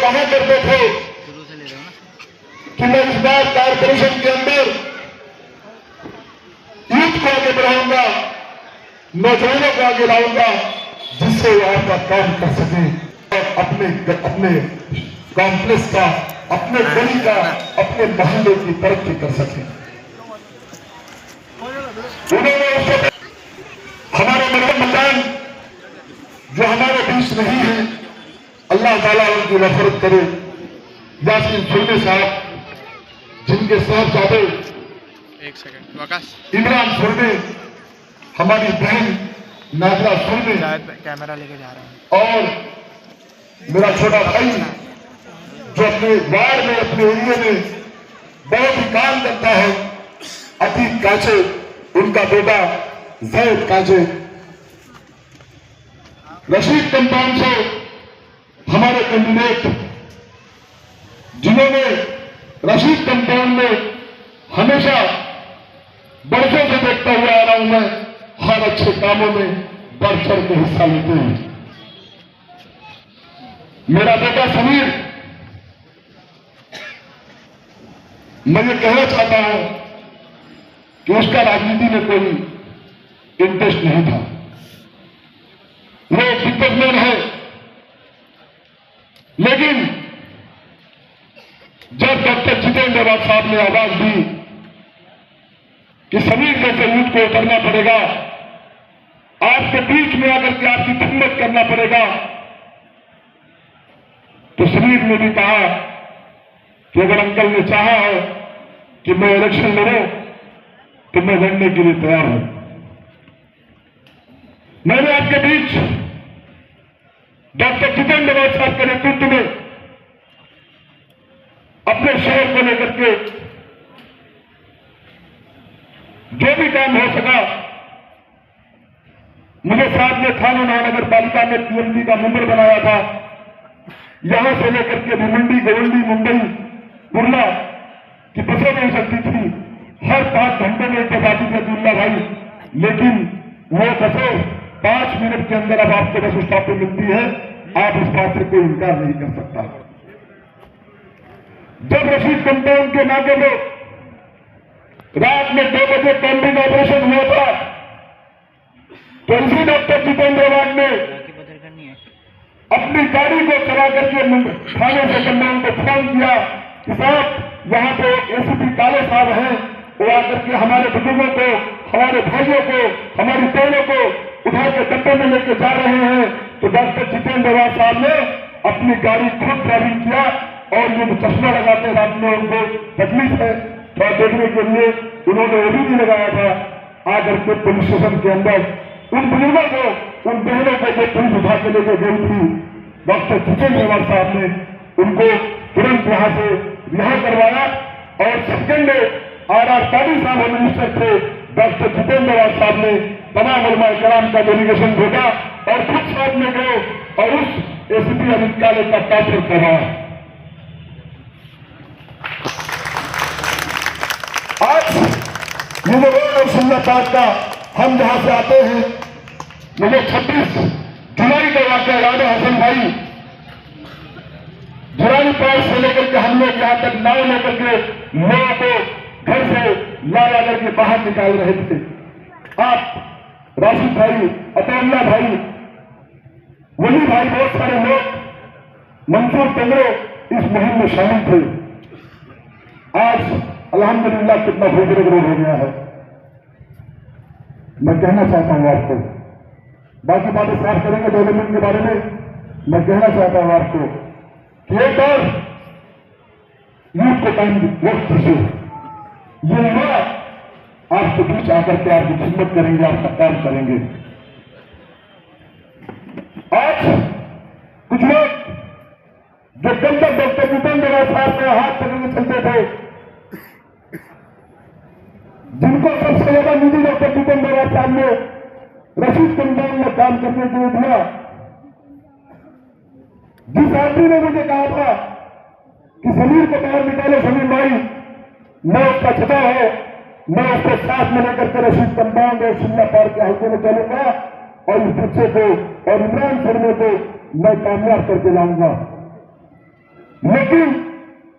कहा करते थे कि मैं इस बार कारपोरेशन के अंदर यूथ को आगे बढ़ाऊंगा, नौजवानों को आगे लाऊंगा, जिससे वो आपका काम कर सके और अपने कॉम्प्लेक्स का, अपने गली का, अपने मोहल्ले की तरक्की कर सके। उन्होंने हमारे मकान जो हमारे बीच नहीं है, अल्लाह ताला उनकी मग़फ़िरत करे। यासीन सुरमे साहब, जिनके साहबजादे इमरान सुरमे, हमारी बहन नाज़िरा सुरमे, कैमरा लेके जा रहा हूं, और मेरा छोटा भाई जो अपने वार्ड में, अपने एरिया में बहुत ही काम करता है, अतीक काचे, उनका बेटा जैद काचे, रशीद कंपाउंड से हमारे कैंडिडेट, जिन्होंने रशीद कंपाउंड में हमेशा बरसों से देखता हुआ आ रहा हूं मैं, हर अच्छे कामों में बढ़ चढ़ के हिस्सा लेते हैं। मेरा बेटा समीर, मैं ये कहना चाहता हूं कि उसका राजनीति में कोई इंटरेस्ट नहीं था। वो बिजनेसमैन है, लेकिन जब डॉक्टर जितेंद्र आवाज साहब ने आवाज दी कि समीर जैसे यूथ को उतरना पड़ेगा, आपके बीच में आकर के आपकी खिदमत करना पड़ेगा, तो समीर ने भी कहा कि अगर अंकल ने चाहा है कि मैं इलेक्शन लड़ूं तो मैं लड़ने के लिए तैयार हूं। मैंने आपके बीच डॉक्टर जितेंद्र आवाज साहब के नेतृत्व में अपने शहर को लेकर के जो भी काम हो सका, मुझे साथ में थाना महानगर पालिका में पीएमडी का मेंबर बनाया था। यहां से लेकर के भिवंडी, गोवंडी, मुंबई, कुर्ला की बसें नहीं सकती थी, हर 5 घंटे में एक बस आती थी अब्दुल्ला भाई, लेकिन वो बसें 5 मिनट के अंदर अब आपको बस स्टॉप पे मिलती है। आप इस बात से कोई इनकार नहीं कर सकता। जब रशीद कंपाउंड के नाके में रात में 2 बजे कॉम्बिंग ऑपरेशन हुआ था, तो इसी डॉक्टर जितेंद्र आवाज ने अपनी गाड़ी को चला करके थाने से कंपाउंड को फोन किया कि साहब यहां पे एसीपी काले साहब हैं, वो आकर के हमारे बुजुर्गों को, हमारे भाइयों को, हमारी बहनों को उठा के डब्बे में लेके जा रहे हैं। तो डॉक्टर जितेंद्र आवाज साहब ने अपनी गाड़ी खुद ड्राइविंग किया और ये चश्मा लगाते रात में उनको तकलीफ है थोड़ा देखने के लिए, उन्होंने वो भी नहीं लगाया था। आकर के पुलिस स्टेशन के अंदर उन बुजुर्गों को, उन बहनों को जो पुलिस उठा के लेके गई थी, डॉक्टर जितेंद्र आवाज साहब ने उनको तुरंत वहां से रिहा करवाया। और सेकंड आर पाटिल साहब मिनिस्टर थे, डॉक्टर जितेंद्र आवाज साहब ने तमाम उलमा कराम का डेलीगेशन भेजा और खुद साथ में गए और उस एसीपी अमित काले का ट्रांसफर करवाया। आज ये जो रोड और सुन्ना पार्क का हम जहां से आते हैं, मुझे 26 जुलाई का वाकया याद है। हसन भाई जुरानी पार से लेकर के हम लोग यहां तक नाव लेकर के लोगों को घर से ला करके बाहर निकाल रहे थे। आप राशिद भाई, अतुल्ला भाई, वली भाई, बहुत सारे लोग, मंसूर टंगरे इस मुहिम में शामिल थे। आज अल्हम्दुलिल्लाह कितना बुजुर्ग रोड हो गया है। मैं कहना चाहता हूं आपको, बाकी बातें साफ करेंगे डेवलपमेंट के बारे में। मैं कहना चाहता हूं आपको कि एक और यूथ को टाइम वक्त दीजिए, ये युवा आपके बीच आकर के आपकी खिदमत करेंगे, आपका काम करेंगे। आज कुछ लोग जो कल तक डॉक्टर जितेंद्र आवाज साहब का हाथ पकड़ के चलते थे, जिनको सबसे ज्यादा निधि डॉक्टर जितेंद्र आवाज साहब ने रशीद कंपाउंड में काम करने के लिए दिया, जिस आदमी ने मुझे कहा था कि समीर को बाहर निकालो, समीर भाई, मैं उसका छता है, मैं उसको साथ में लेकर के रशीद कंपाउंड और शिमला पार्क के हल्के में चलूंगा और इस बच्चे को और इमरान सुरमे को मैं कामयाब करके लाऊंगा। लेकिन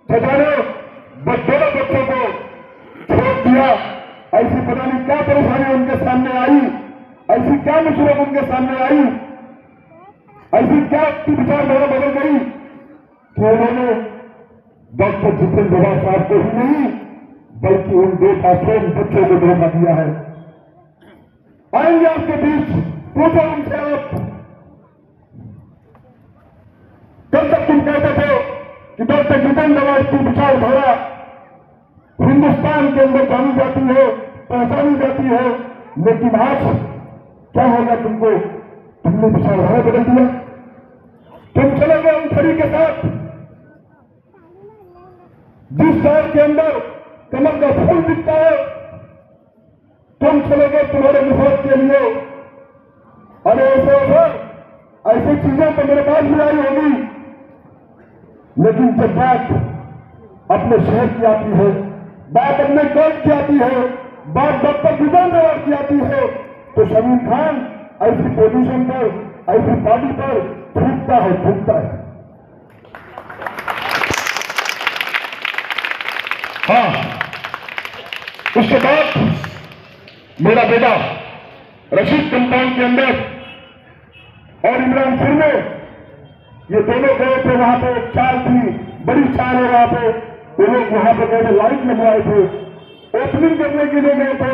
सजा ने दोनों बच्चों को छोड़ दिया। ऐसी पता नहीं क्या परेशानी उनके सामने आई, ऐसी क्या मुसीबत उनके सामने आई, ऐसी क्या विचारधारा बदल गई कि उन्होंने डॉक्टर जितेंद्र प्रभात साहब को ही नहीं बल्कि उन 2 पासवान बच्चों को धोखा दिया है। आएंगे आपके बीच, पूछो उनसे आप कल तक तुम कहते थे कि डॉक्टर जितेंद्र प्रभात की विचारधारा हिंदुस्तान के अंदर जानी जाती है, पहचानी जाती है, लेकिन आज क्या होगा तुमको? तुमने विचारधारा बदल दिया, तुम चले गए उन खड़ी के साथ जिस शहर के अंदर कमल का फूल दिखता है, तुम चले गए तुम्हारे मुफाद के लिए। अरे ऐसी चीजें तो मेरे पास भी आई होगी, लेकिन जब बात अपने शहर की आती है, बात अपने कौम की आती है, बात डॉक्टर जितेंद्र प्रभात की आती है, तो शमीम खान ऐसी पोजीशन पर, ऐसी पार्टी पर थूकता है। हाँ, उसके बाद मेरा बेटा रशीद कंपाउंड के अंदर और इमरान फिर में ये दोनों गए थे। वहां पे एक चाल थी, बड़ी चाल है वहां पे, वो लोग वहां पे गए थे, लाइट लगवाए थे, ओपनिंग करने के लिए गए थे।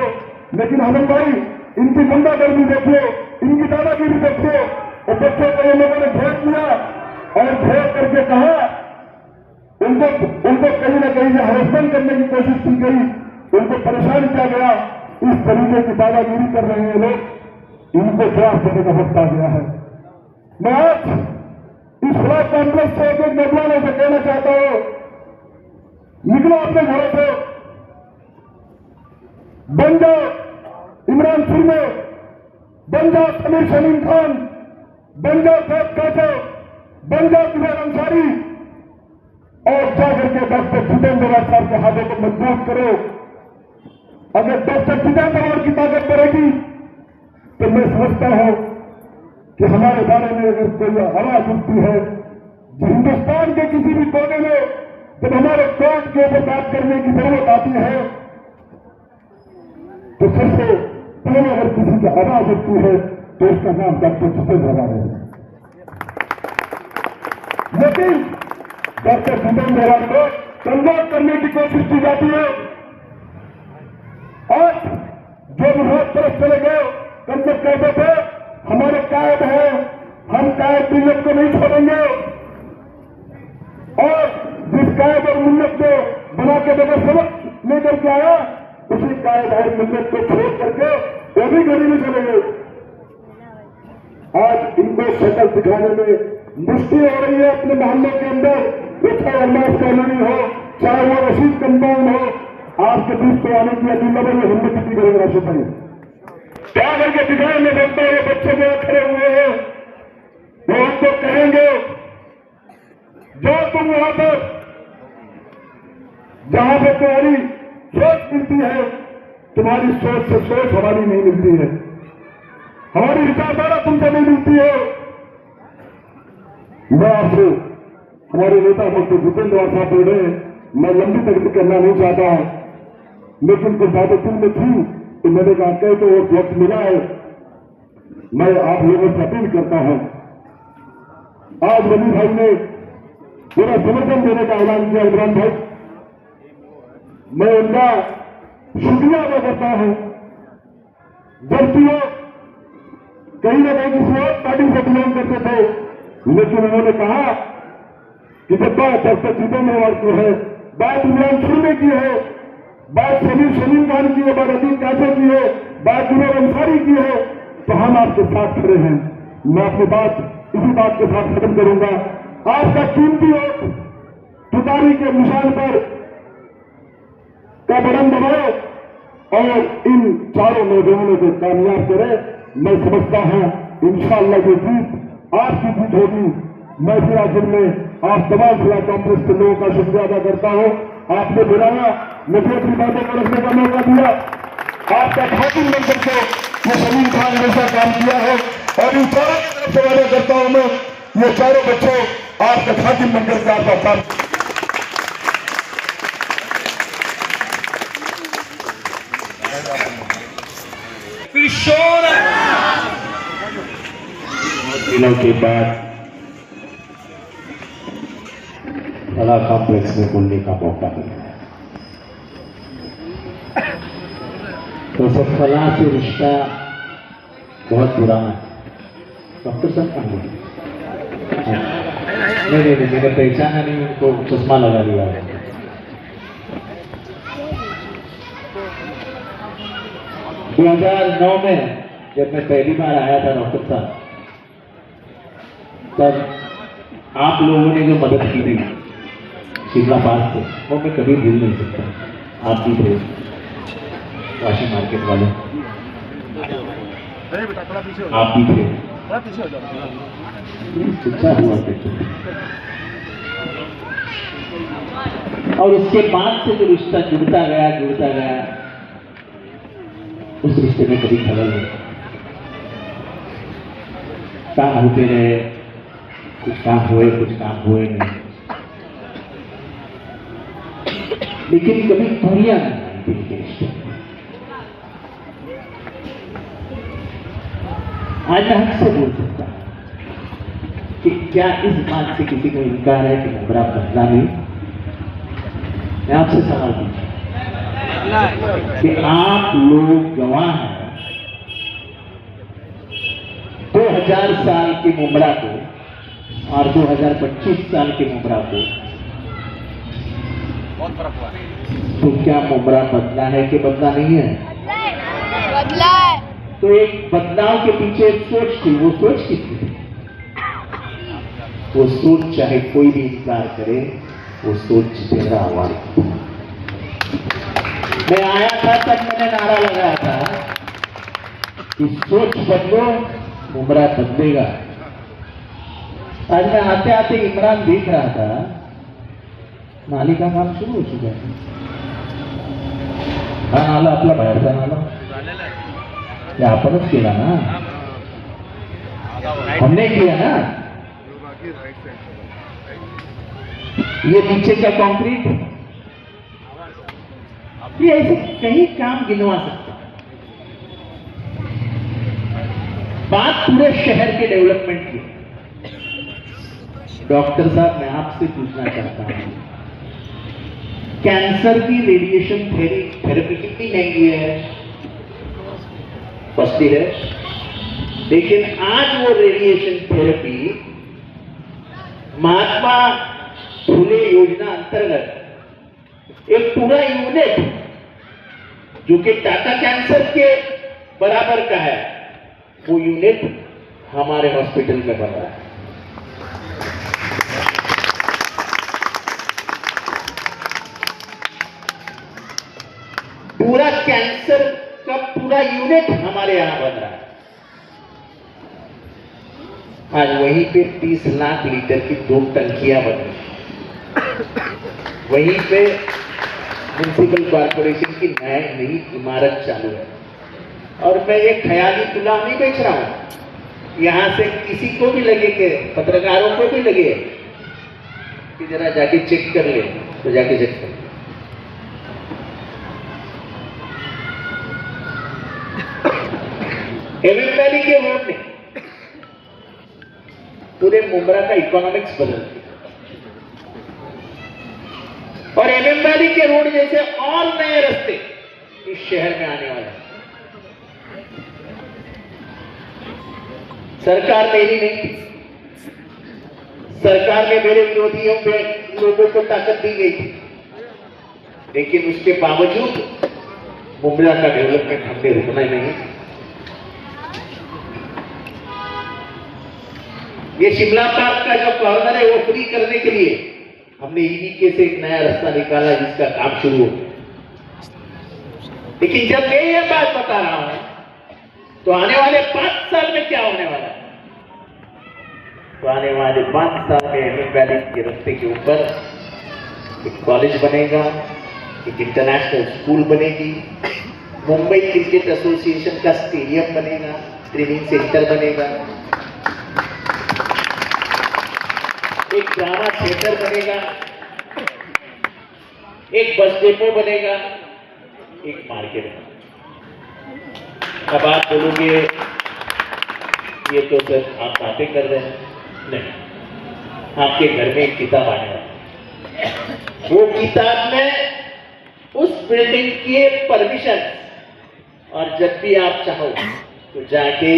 लेकिन हसन भाई, इनकी गुंडागर्दी देखिए, इनकी दादागिरी देखिए। और बच्चों को ये लोगों ने घेर लिया और घेर करके कहा, उनको कहीं ना कहीं हरेसमेंट करने की कोशिश की गई, उनको परेशान किया गया। इस तरीके की दादागिरी कर रहे हैं लोग, इनको जवाब देने का वक्त आ गया है। मैं आज इस खिलाफ कॉन्फ्रेंस से एक नौजवानों से कहना चाहता हूं, निकलो अपने घरों से, बन जाओ इमरान फिर में, बन जाओ समीर शमीम खान, बन जाओ सैफ काचो, बन जाओ जुबैर अंसारी और जाकर के डॉक्टर जितेंद्र प्रभात साहब के हाथों को मजबूत करो। अगर डॉक्टर जितेंद्र प्रभात की ताकत बढ़ेगी तो मैं समझता हूं कि हमारे बारे में अगर कोई आवाज उठती है, जो हिंदुस्तान के किसी भी कोने में जब हमारे कोर्ट के ऊपर बात करने की जरूरत आती है, तो सबसे पहले अगर किसी की आवाज उठती है तो उसका नाम डॉक्टर जितेंद्र प्रभात है। लेकिन डॉक्टर जितेंद्र प्रभात को कन्वर्ट करने की कोशिश की जाती है। आज जो विरोध तरफ चले गए, कल तक कहते थे हमारे कायद है, हम कायद मिल्लत को नहीं छोड़ेंगे, और जिस कायद और मिल्लत को बना के बगैर सबक लेकर के आया, उसी कायद और मिल्लत को छोड़ करके वो भी गली में चले गए। आज इनको शक्ल दिखाने में मुश्किल हो रही है अपने मोहल्ले के अंदर, चाहे अल्लाह कॉलोनी हो, चाहे वो रशीद कंपाउंड हो, आपके बीच को आने की अभी लेवल में हिम्मत कितनी करेंगे राशिद भाई? क्या करके दिखाए में देखता है, बच्चे जो खड़े हुए हैं वो हमको कहेंगे, जो तुम वहां पर जहां पर तुम्हारी सोच मिलती है, तुम्हारी सोच से सोच हमारी नहीं मिलती है, हमारी विचारधारा तुमसे नहीं मिलती है। मैं आपसे हमारे नेता डॉक्टर जितेंद्र प्रभात साहब बोल रहे हैं, मैं लंबी तकलीफ करना नहीं चाहता हूं, लेकिन कुछ बातें दिल में थी तो मैंने कहा कह तो वक्त मिला है, मैं आप लोगों से अपील करता हूं। आज रवि भाई ने पूरा समर्थन देने का ऐलान किया, इमरान भाई, मैं उनका शुक्रिया अदा करता हूं। जबकि वो कहीं ना कहीं किसी और पार्टी से बिलोंग करते थे, लेकिन उन्होंने कहा कि जब बात डॉक्टर जितेंद्र प्रभात की है, बात इमरान फिर की है, बात समीर शमीम खान की है, बात अजीत काचे की है, बात जुबैर अंसारी की है, तो हम आपके साथ खड़े हैं। मैं अपनी बात इसी बात के साथ खत्म करूंगा। आपका कीमती वोट तुतारी के निशान पर का बटन दबाए और इन चारों नौजवानों को कामयाब करे। मैं समझता हूं इंशाअल्लाह ये जीत आपकी जीत होगी। मैं फिर आखिर में आप तमाम जिला कांग्रेस के लोगों का शुक्रिया अदा करता हूं। आपने बुलाया, मुझे अपनी बातों को रखने का मौका दिया, आपका खातिन बनकर के ये शमीम खान ने ऐसा काम किया है, और इन चारों की तरफ से वादा करता हूं मैं, ये चारों बच्चे आपका खातिन बनकर के आपका काम दिनों के बाद बड़ा कॉम्प्लेक्स में बोलने का मौका मिला है। तो सब कला से रिश्ता बहुत पुराना है। डॉक्टर साहब कहाँ हैं? नहीं, मैंने पहचाना नहीं, उनको चश्मा लगा दिया है। दो 2009 में जब मैं पहली बार आया था डॉक्टर साहब, तब आप लोगों ने जो मदद की थी शिमला पार्क से, वो मैं कभी भूल नहीं सकता। आप भी थे, वाशी मार्केट वाले, आप भी थे, अच्छा हुआ करते। और उसके बाद से जो रिश्ता जुड़ता गया, उस रिश्ते में कभी खलल नहीं। काम होते रहे, कुछ काम हुए नहीं, लेकिन कभी दूरियां नहीं दिल के रिश्ते। आज मैं हक से बोल सकता हूं कि क्या इस बात से किसी को इनकार है कि मुमरा बदला नहीं? मैं आपसे सवाल पूछूं कि आप लोग गवाह हैं 2000 साल की मुमरा को और 2025 साल की मुमरा को, बहुत फर्क हुआ। तो क्या मुमरा बदला है कि बदला नहीं है? बदला है। तो एक बदलाव के पीछे एक सोच थी, वो सोच किसकी थी? वो सोच चाहे कोई भी इनकार करे, वो सोच जितेंद्र आव्हाड की। मैं आया था तब मैंने नारा लगाया था कि सोच बदलो, मुमरा बदलेगा। आज मैं आते आते इमरान देख रहा था, नाली का काम सुरू हो चुका है। हा नाला आपला बाहेरचा नाला ते आपणच केला ना, हमने किया ना। ये नीचे का कंक्रीट, ये ऐसे कई काम गिनवा सकते हैं। बात पूरे शहर के डेवलपमेंट की। डॉक्टर साहब, मैं आपसे पूछना चाहता हूं, कैंसर की रेडिएशन थेरेपी कितनी महंगी है? सस्ती है, लेकिन आज वो रेडिएशन थेरेपी महात्मा फुले योजना अंतर्गत एक पूरा यूनिट जो कि टाटा कैंसर के बराबर का है, वो यूनिट हमारे हॉस्पिटल में बन रहा है। पूरा कैंसर का पूरा यूनिट हमारे यहां बन रहा है। आज वहीं पे 30 लाख लीटर की 2 टंकियां बन रही, वहीं पे म्युनिसिपल कॉर्पोरेशन की नई इमारत चालू है। और मैं ये ख्याली पुलाव नहीं बेच रहा हूं। यहां से किसी को भी लगे कि पत्रकारों को भी लगे कि जरा जाके चेक कर ले, तो जाके चेक कर ले। एमएम वैली के रोड ने पूरे मुमरा का इकोनॉमिक्स बदल दिया, और एमएम वैली के रोड जैसे और नए रास्ते इस शहर में आने वाले हैं। सरकार मेरी नहीं थी, सरकार में मेरे विरोधियों पे लोगों को ताकत दी गई थी, लेकिन उसके बावजूद मुमरा का डेवलपमेंट हमने रुकना ही नहीं। ये शिमला पार्क का जो कॉर्नर है वो फ्री करने के लिए हमने ईवीके से एक नया रास्ता निकाला, जिसका काम शुरू हो गया। लेकिन जब मैं ये बात बता रहा हूं, तो आने वाले 5 साल में क्या होने वाला है? तो आने वाले 5 साल में एमएम वैली के रास्ते के ऊपर एक कॉलेज बनेगा, एक इंटरनेशनल स्कूल बनेगी, मुंबई क्रिकेट एसोसिएशन का स्टेडियम बनेगा, ट्रेनिंग सेंटर बनेगा, एक ड्रामा थिएटर बनेगा, एक बस डेपो बनेगा, एक मार्केट बनेगा। अब आप बोलोगे ये तो सर आप बातें कर रहे हैं। नहीं, आपके घर में एक किताब आने वाली है। वो किताब में उस बिल्डिंग के परमिशन, और जब भी आप चाहो तो जाके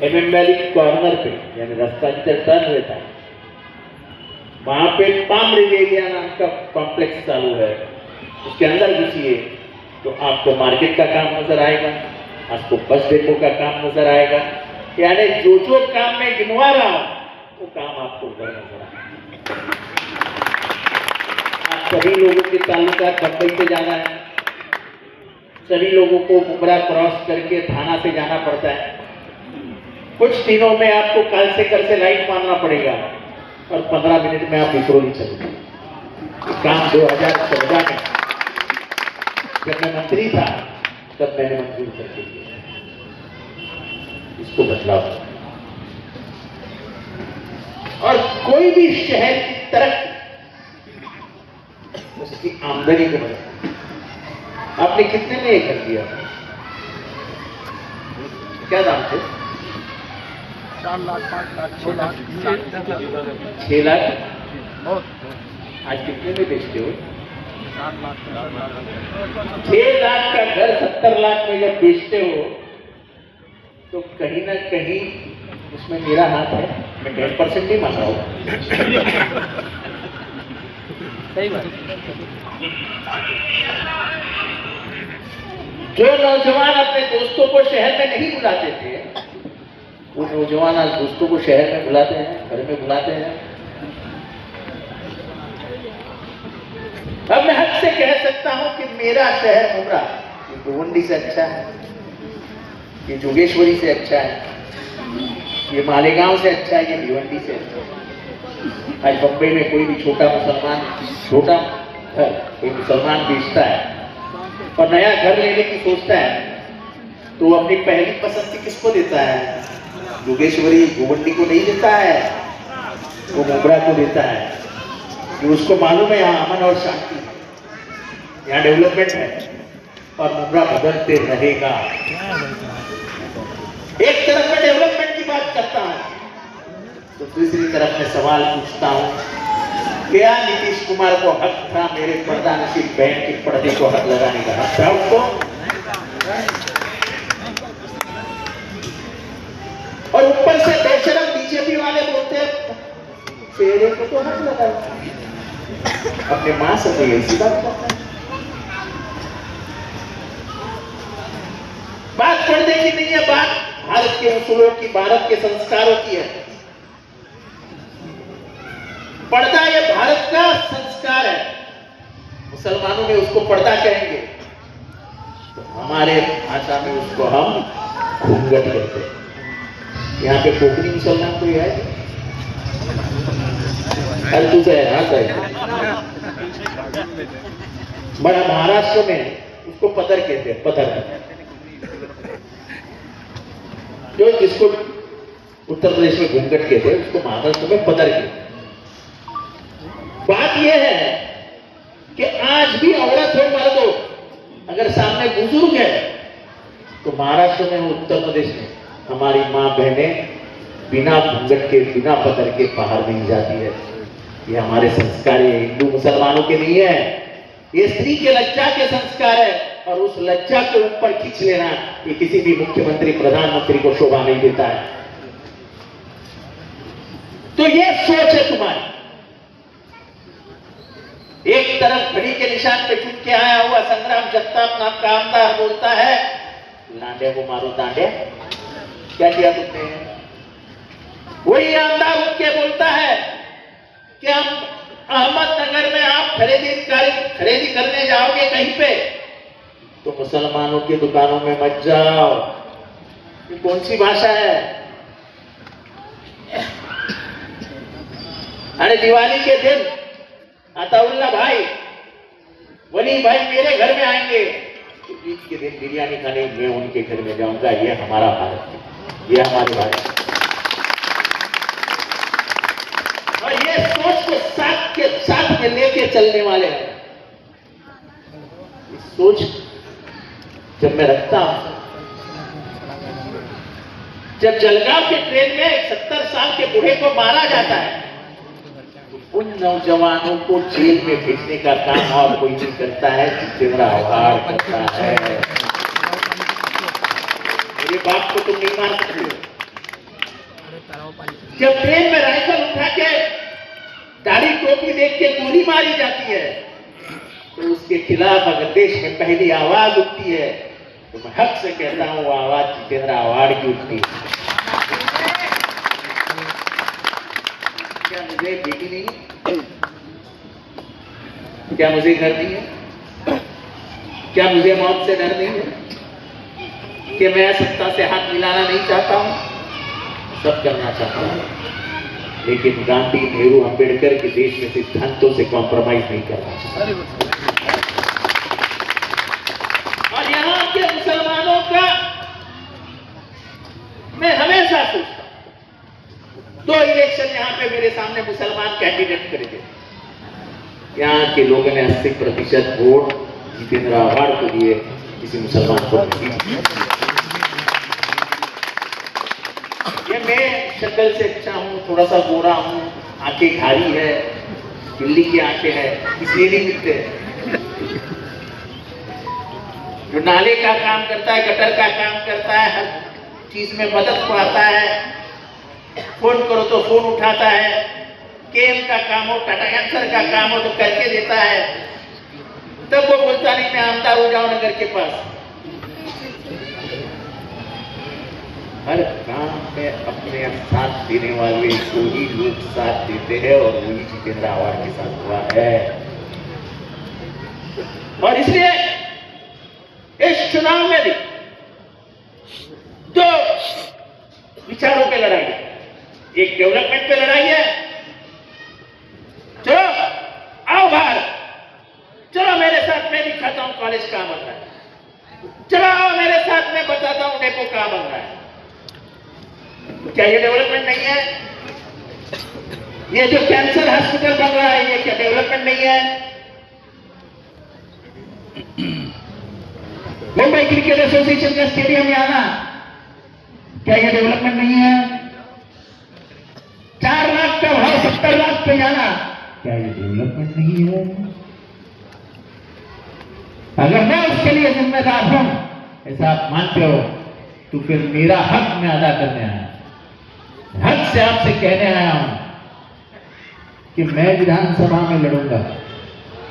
MM वैली कॉर्नर पे, यानी रास्ता जिधर टर्न रहता है, वहां पे पाम रिवेलिया नाम का कॉम्प्लेक्स चालू है। उसके अंदर घुसिए तो आपको मार्केट का काम नजर आएगा, आपको बस डिपो का काम नजर आएगा, यानी जो जो काम मैं गिनवा रहा हूं वो काम आपको उधर नजर आएगा। आप सभी लोगों के ताल्लुकात बंबई से जाना है, सभी लोगों को मुमरा क्रॉस करके थाना से जाना पड़ता है। कुछ दिनों में आपको कल से लाइट मारना पड़ेगा और 15 मिनट में आप विक्रोली चलोगे। काम 2014 में जब मैं मंत्री था तब मैंने मंजूर करके दिया, इसको बदलाव। और कोई भी शहर की तरक्की उसकी आमदनी को बदलता। आपने कितने में ये कर दिया? क्या दाम थे? 4 लाख 5 लाख 6 लाख 6 लाख। आज कितने में बेचते हो? 7 लाख 6 लाख का घर 70 लाख में जब बेचते हो तो कहीं ना कहीं उसमें मेरा हाथ है। मैं 10% ही मान रहा हूं। सही बात। जो नौजवान अपने दोस्तों को शहर में नहीं बुलाते थे, वो नौजवान आज दोस्तों को शहर में बुलाते हैं, घर में बुलाते हैं। अब मैं हक से कह सकता हूं कि मेरा शहर मुमरा ये गोवंडी से अच्छा है, ये जोगेश्वरी से अच्छा है, ये मालेगांव से अच्छा है, ये भिवंडी से अच्छा है। आज बम्बई में कोई भी छोटा घर कोई मुसलमान बेचता है और नया घर लेने की सोचता है तो वो अपनी पहली पसंद किसको देता है? जोगेश्वरी गोवंडी को नहीं देता है, वो मुमरा को देता है। कि उसको मालूम है यहाँ अमन और शांति है, यहाँ डेवलपमेंट है और मुमरा बदलते रहेगा। एक तरफ मैं डेवलपमेंट की बात करता हूँ तो दूसरी तरफ मैं सवाल पूछता हूँ, क्या नीतीश कुमार को हक था मेरे पर्दा नसीब बहन के पर्दे को हक लगाने का? हक था उसको? और ऊपर से बेशरम बीजेपी वाले बोलते हैं तेरे को तो हक लगा। अपने मां से तो ऐसी बात करता है। बात पर्दे की नहीं है, बात भारत के उसूलों की, भारत के संस्कारों की है। पर्दा ये भारत का संस्कार है। मुसलमानों में उसको पर्दा कहेंगे तो हमारे भाषा में उसको हम घूंघट कहते हैं। यहाँ पे कोकनी मुसलमान कोई है? हल्कू से है, हाँ सही। बड़ा महाराष्ट्र में उसको पदर कहते हैं, पदर। जो जिसको उत्तर प्रदेश में घूंघट कहते हैं उसको महाराष्ट्र में पदर कहते हैं। बात यह है कि आज भी औरत हो मर्द हो, अगर सामने बुजुर्ग है तो महाराष्ट्र में, उत्तर प्रदेश में हमारी मां बहनें बिना घूंघट के, बिना पदर के बाहर नहीं जाती है। ये हमारे संस्कार है, हिंदू मुसलमानों के नहीं है। ये स्त्री के लज्जा के संस्कार है और उस लज्जा के ऊपर खींच लेना ये किसी भी मुख्यमंत्री, प्रधानमंत्री को शोभा नहीं देता है। तो ये सोच है तुम्हारी। एक तरफ घड़ी के निशान पे चुन के आया हुआ संग्राम जगताप नाम का आमदार बोलता है लांडे को मारो दांडे। क्या किया तुमने? वही आमदार उठ के बोलता है कि हम अहमदनगर में आप खरीदी करने जाओगे कहीं पे तो मुसलमानों की दुकानों में मत जाओ। ये कौन सी भाषा है? अरे दिवाली के दिन अताउल्ला भाई, वली भाई मेरे घर में आएंगे, ईद के दिन बिरयानी खाने मैं उनके घर में जाऊंगा। ये हमारा भारत है, ये हमारी भारत है। और ये सोच को साथ में लेके चलने वाले हैं। इस सोच जब मैं रखता हूं जब जलगांव के ट्रेन में एक 70 साल के बूढ़े को मारा जाता है, उन नौजवानों को जेल में भेजने का काम और कोई नहीं करता है, जितेंद्र आव्हाड करता है। मेरे बाप को तुम नहीं मार सकते। जब ट्रेन में राइफल उठा के दाढ़ी टोपी देख के गोली मारी जाती है, तो उसके खिलाफ अगर देश में पहली आवाज उठती है, तो मैं हक से कहता हूं वो आवाज जितेंद्र आव्हाड की उठती है। क्या मुझे बेटी नहीं है? क्या मुझे घर नहीं है? क्या मुझे मौत से डर नहीं है? कि मैं सत्ता से हाथ मिलाना नहीं चाहता हूं? सब करना चाहता हूं, लेकिन गांधी, नेहरू, अंबेडकर के देश में सिद्धांतों से कॉम्प्रोमाइज नहीं करना चाहता। और यहां के मुसलमानों का मैं हमेशा सोचता हूं, 2 इलेक्शन यहां पे मेरे सामने मुसलमान कैंडिडेट खड़े थे, यहाँ के लोगों ने 80% वोट जितेंद्र आव्हाड को दिए, किसी मुसलमान को नहीं। ये मैं शक्ल से अच्छा हूँ, थोड़ा सा गोरा हूँ, आंखें खारी है, बिल्ली की आंखें है, इसलिए नहीं मिलते। जो नाले का काम करता है, गटर का काम करता है, हर चीज में मदद पाता है, फोन करो तो फोन उठाता है, केम का काम हो, टाटा कैंसर का काम हो तो करके देता है, तब वो बोलता नहीं मैं आमदार हो जाऊं नगर के पास। हर काम में अपने साथ देने वाले को ही लोग साथ देते हैं, और वही जितेंद्र आव्हाड के साथ हुआ है। और इसलिए इस चुनाव में भी 2 विचारों पे लड़ाई है। एक डेवलपमेंट पे लड़ाई है, चलो आओ बाहर, चलो मेरे साथ मैं दिखाता हूं कॉलेज कहां बन रहा है, चलो आओ मेरे साथ मैं बताता हूं डेपो कहां बन रहा है। क्या ये डेवलपमेंट नहीं है? ये जो कैंसर हॉस्पिटल बन रहा है, ये क्या डेवलपमेंट नहीं है? मुंबई क्रिकेट एसोसिएशन का स्टेडियम में आना, क्या ये डेवलपमेंट नहीं है? 4 लाख का भाव 70 लाख पे जाना, क्या ये डेवलपमेंट नहीं है? अगर मैं उसके लिए जिम्मेदार हूं, ऐसा आप मानते हो, तो फिर मेरा हक मैं अदा करने आया, हक से आपसे कहने आया हूं कि मैं विधानसभा में लड़ूंगा,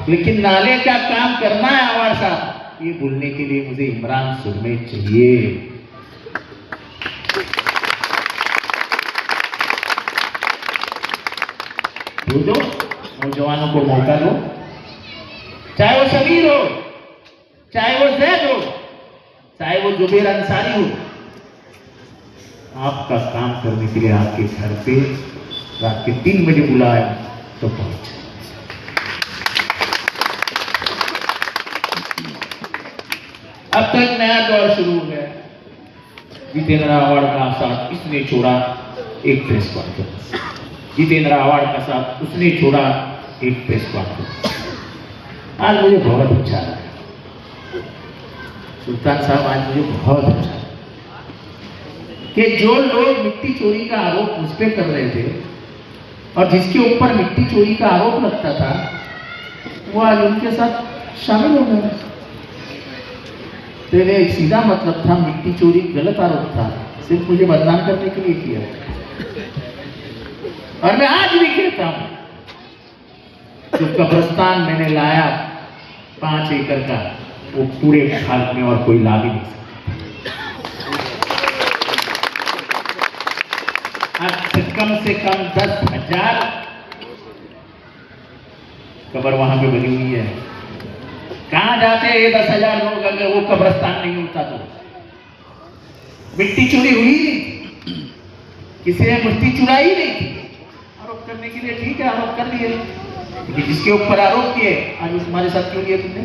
लेकिन नाले का काम करना है आव्हाड साहब, ये बोलने के लिए मुझे इमरान सुरमे चाहिए। दो नौजवानों को मौका दो, चाहे वो शबीर हो, चाहे वो जैद हो, चाहे वो जुबेर अंसारी हो, आपका काम करने के लिए आपके घर पे रात के 3 बजे बुलाया तो पहुंच। अब तो एक नया दौर शुरू हो गया। जितेंद्र आव्हाड का साथ इसने छोड़ा एक प्रेस कॉन्फ्रेंस, जितेंद्र आव्हाड का साथ उसने छोड़ा एक प्रेस कॉन्फ्रेंस। आज मुझे बहुत अच्छा लगा सुल्तान साहब, आज मुझे बहुत अच्छा लगा कि जो लोग मिट्टी चोरी का आरोप मुझ पर कर रहे थे और जिसके ऊपर मिट्टी चोरी का आरोप लगता था, वो आज उनके साथ शामिल हो गए। तेरे एक सीधा मतलब था, मिट्टी चोरी गलत आरोप था, सिर्फ मुझे बदनाम करने के लिए किया। और मैं आज भी कहता हूं, जो कब्रिस्तान मैंने लाया 5 एकड़ का, वो पूरे भारत में और कोई ला भी नहीं सकता। आज कम से कम 10,000 कब्र वहां पे बनी हुई है। कहां जाते हैं ये 10,000 लोग अगर वो कब्रिस्तान नहीं होता तो? मिट्टी चोरी हुई नहीं, किसी ने मिट्टी चुराई नहीं थी। आरोप करने के लिए ठीक है, आरोप कर लिए, लेकिन जिसके ऊपर आरोप किए आज उस हमारे साथ क्यों किए तुमने?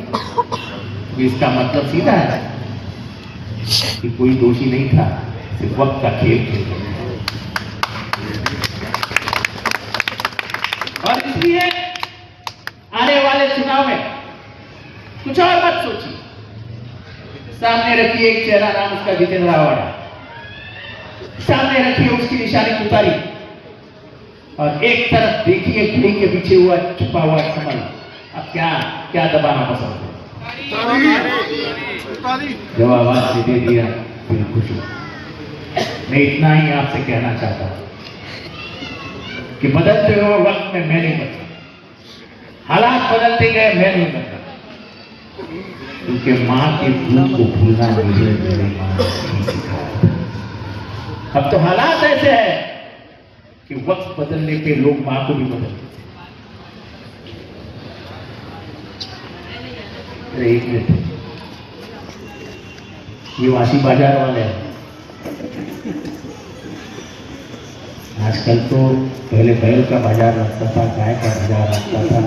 इसका मतलब सीधा है कि कोई दोषी नहीं था, सिर्फ वक्त का खेल खेल रहे। और इसलिए आने वाले चुनाव में कुछ और मत सोचिए, सामने रखिए एक चेहरा, नाम उसका जितेंद्र आव्हाड। सामने रखिए, उसकी निशानी उतारी और एक तरफ देखिए घड़ी के पीछे हुआ छुपा हुआ कमल। अब क्या क्या दबाना पसंद है? जब आवाज दे दिया फिर खुश हुआ। मैं इतना ही आपसे कहना चाहता हूं कि बदलते हुए वक्त में मैं नहीं बदला, हालात बदलते गए, मैं नहीं बदला, क्योंकि मां के दूध को भूलना मुझे मेरी मां ने सिखाया। अब तो हालात ऐसे है कि वक्त बदलने पे लोग मां को भी बदलते। एक मिनट, ये वासी बाजार वाले हैं। आजकल तो पहले बैल का बाजार लगता था, गाय का बाजार लगता था,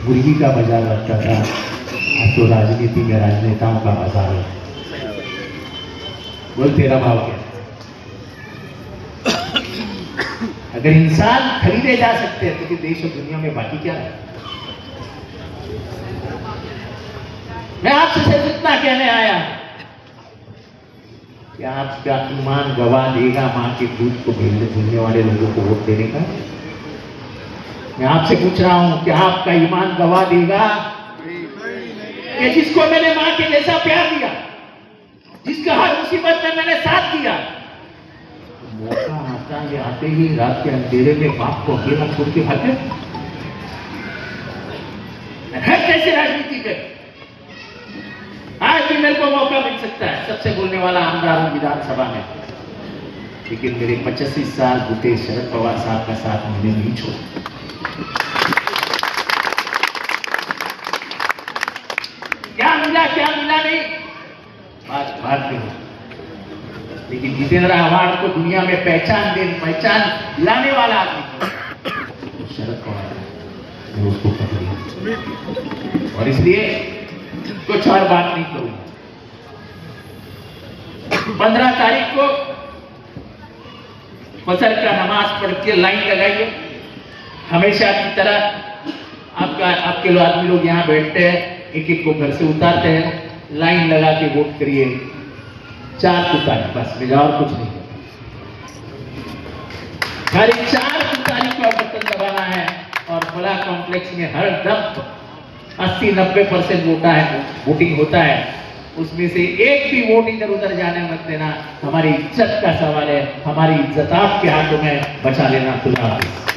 मुर्गी का बाजार लगता था, अब तो राजनीति में राजनेताओं का बाजार है। बोल तेरा भाव क्या? अगर इंसान खरीदे जा सकते हैं तो फिर देश और दुनिया में बाकी क्या है? मैं आपसे सिर्फ इतना कहने आया कि आपका ईमान गवा देगा मां के दूध को भूलने वाले लोगों को वोट देने का? मैं आपसे पूछ रहा हूं कि आपका ईमान गवा देगा कि जिसको मैंने मां के जैसा प्यार दिया, जिसका हर मुसीबत में मैंने साथ दिया, मौका आता है आते ही रात के अंधेरे में बाप को अकेला छोड़ के भागे? है कैसे राजनीति कर? आज भी मेरे को मौका मिल सकता है सबसे बोलने वाला आमदार हूं विधानसभा में, लेकिन मेरे 25 साल बीते शरद पवार साहब का साथ मैंने नहीं छोड़ा। क्या मिला नहीं, बात में, लेकिन जितेंद्र आव्हाड को दुनिया में पहचान लाने वाला आदमी तो शरद पवार है, मैं उसको पकड़ी और इसलिए कुछ और बात नहीं करूंगा। 15 तारीख को फजर का नमाज पढ़ के लाइन लगाइए। हमेशा की तरह आपके लोग आदमी लोग यहाँ बैठते हैं, एक एक को घर से उतारते हैं, लाइन लगा के वोट करिए। 4 तुतारी बस, मेरा और कुछ नहीं। खाली 4 तुतारी को बटन दबाना है और बड़ा कॉम्प्लेक्स में हर दम 80-90% वोटिंग होता है, उसमें से एक भी वोट इधर उधर जाने मत देना। हमारी इज्जत का सवाल है, हमारी इज्जत आपके हाथों में, बचा लेना। खुदा हाफिज़।